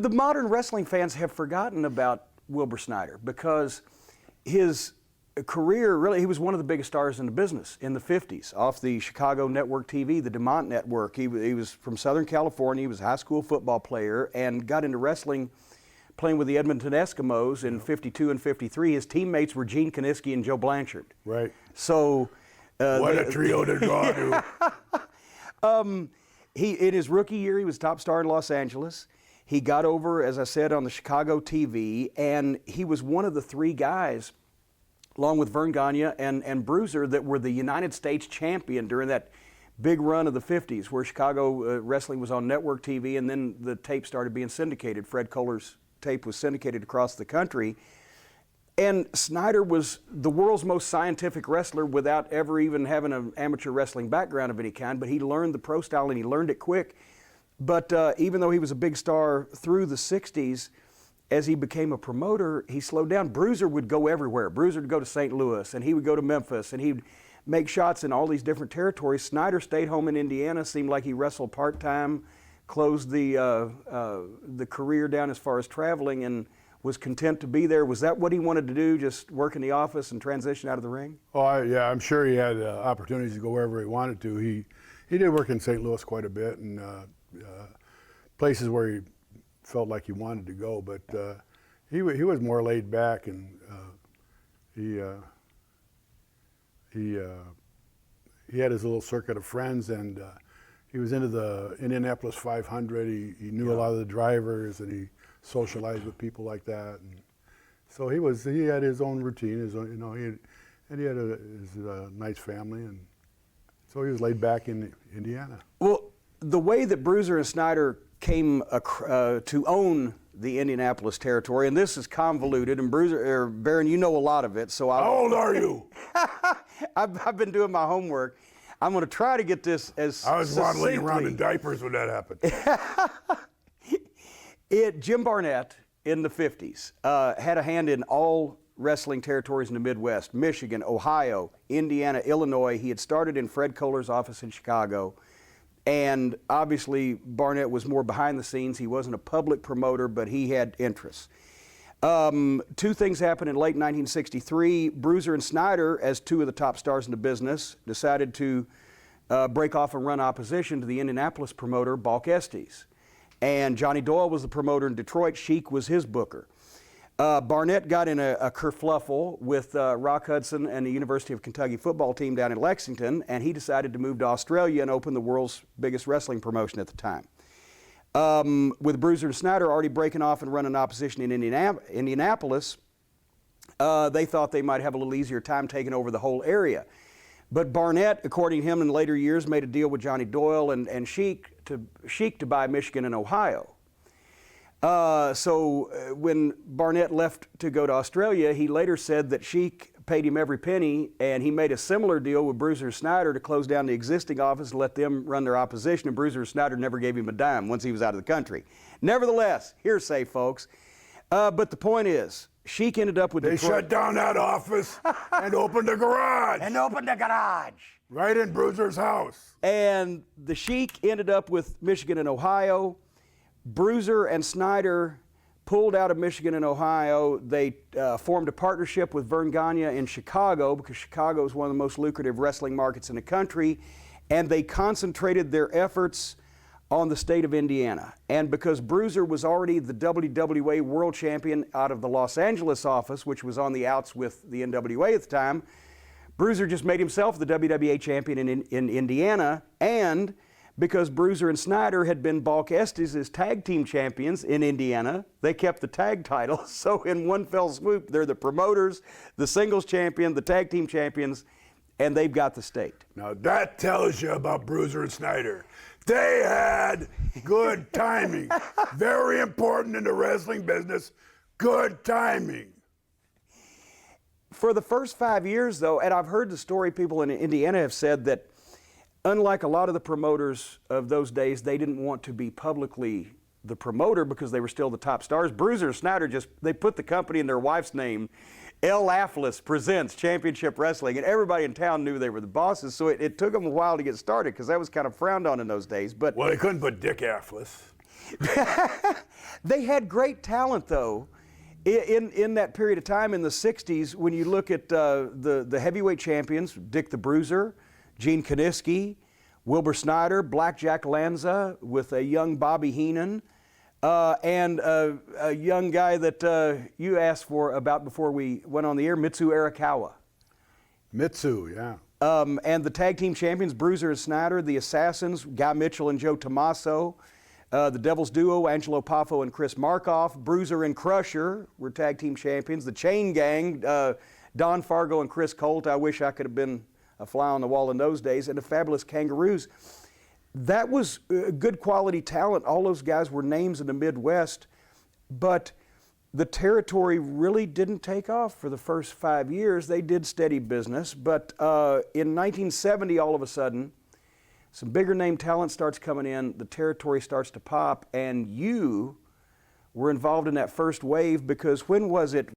the modern wrestling fans have forgotten about Wilbur Snyder because his career, really, he was one of the biggest stars in the business in the 50s, off the Chicago network TV, the DeMont network. He was from Southern California. He was a high school football player and got into wrestling playing with the Edmonton Eskimos in 52 and 53. His teammates were Gene Kiniski and Joe Blanchard. Right. So what a trio to draw to. In his rookie year, he was top star in Los Angeles. He got over, as I said, on the Chicago TV, and he was one of the three guys, along with Vern Gagne and Bruiser, that were the United States champion during that big run of the 50s, where Chicago wrestling was on network TV, and then the tape started being syndicated. Fred Kohler's tape was syndicated across the country. And Snyder was the world's most scientific wrestler without ever even having an amateur wrestling background of any kind, but he learned the pro style and he learned it quick. But even though he was a big star through the 60s, as he became a promoter, he slowed down. Bruiser would go everywhere. Bruiser would go to St. Louis, and he would go to Memphis, and he'd make shots in all these different territories. Snyder stayed home in Indiana, seemed like he wrestled part-time, closed the career down as far as traveling, and was content to be there. Was that what he wanted to do, just work in the office and transition out of the ring? Oh, yeah, I'm sure he had opportunities to go wherever he wanted to. He did work in St. Louis quite a bit, and places where he felt like he wanted to go, but he was more laid back, and he had his little circuit of friends, and he was into the Indianapolis 500. He knew a lot of the drivers, and he socialized with people like that, and so he had his own routine, his own, he had his nice family, and so he was laid back in Indiana. Well, the way that Bruiser and Snyder came to own the Indianapolis territory, and this is convoluted, and Baron, you know a lot of it, so How old are you? I've been doing my homework. I'm going to try to get this as I was waddling around in diapers when that happened. Jim Barnett in the 50s had a hand in all wrestling territories in the Midwest: Michigan, Ohio, Indiana, Illinois. He had started in Fred Kohler's office in Chicago. And obviously, Barnett was more behind the scenes. He wasn't a public promoter, but he had interests. Two things happened in late 1963. Bruiser and Snyder, as two of the top stars in the business, decided to break off and run opposition to the Indianapolis promoter, Balk Estes. And Johnny Doyle was the promoter in Detroit. Sheik was his booker. Barnett got in a kerfluffle with Rock Hudson and the University of Kentucky football team down in Lexington, and he decided to move to Australia and open the world's biggest wrestling promotion at the time. With Bruiser and Snyder already breaking off and running opposition in Indianapolis, they thought they might have a little easier time taking over the whole area. But Barnett, according to him in later years, made a deal with Johnny Doyle and Sheik to buy Michigan and Ohio. So when Barnett left to go to Australia, he later said that Sheik paid him every penny, and he made a similar deal with Bruiser and Snyder to close down the existing office and let them run their opposition, and Bruiser and Snyder never gave him a dime once he was out of the country. Nevertheless, hearsay, folks. But the point is, Sheik ended up with They Detroit. shut down that office and opened a garage. Right in Bruiser's house. And the Sheik ended up with Michigan and Ohio. Bruiser and Snyder pulled out of Michigan and Ohio. They formed a partnership with Vern Gagne in Chicago, because Chicago is one of the most lucrative wrestling markets in the country, and they concentrated their efforts on the state of Indiana. And because Bruiser was already the WWA World Champion out of the Los Angeles office, which was on the outs with the NWA at the time, Bruiser just made himself the WWA champion in Indiana, and because Bruiser and Snyder had been Balk Estes' tag team champions in Indiana, they kept the tag title. So in one fell swoop, they're the promoters, the singles champion, the tag team champions, and they've got the state. Now that tells you about Bruiser and Snyder. They had good timing. Very important in the wrestling business, good timing. For the first 5 years, though, and I've heard the story, people in Indiana have said that unlike a lot of the promoters of those days, they didn't want to be publicly the promoter because they were still the top stars. Bruiser and Snyder they put the company in their wife's name. El Afflis Presents Championship Wrestling, and everybody in town knew they were the bosses, so it took them a while to get started because that was kind of frowned on in those days. But well, they couldn't put Dick Afflis. They had great talent, though, in that period of time in the 60s. When you look at the heavyweight champions, Dick the Bruiser, Gene Kiniski, Wilbur Snyder, Blackjack Lanza with a young Bobby Heenan, and a young guy that you asked for about before we went on the air, Mitsu Arakawa. Mitsu, yeah. And the tag team champions, Bruiser and Snyder, the Assassins, Guy Mitchell and Joe Tommaso, the Devil's Duo, Angelo Poffo and Chris Markoff, Bruiser and Crusher were tag team champions. The Chain Gang, Don Fargo and Chris Colt. I wish I could have been a fly on the wall in those days. And the Fabulous Kangaroos. That was good quality talent. All those guys were names in the Midwest, but the territory really didn't take off for the first 5 years. They did steady business, but in 1970, all of a sudden, some bigger name talent starts coming in, the territory starts to pop, and you were involved in that first wave because when was it?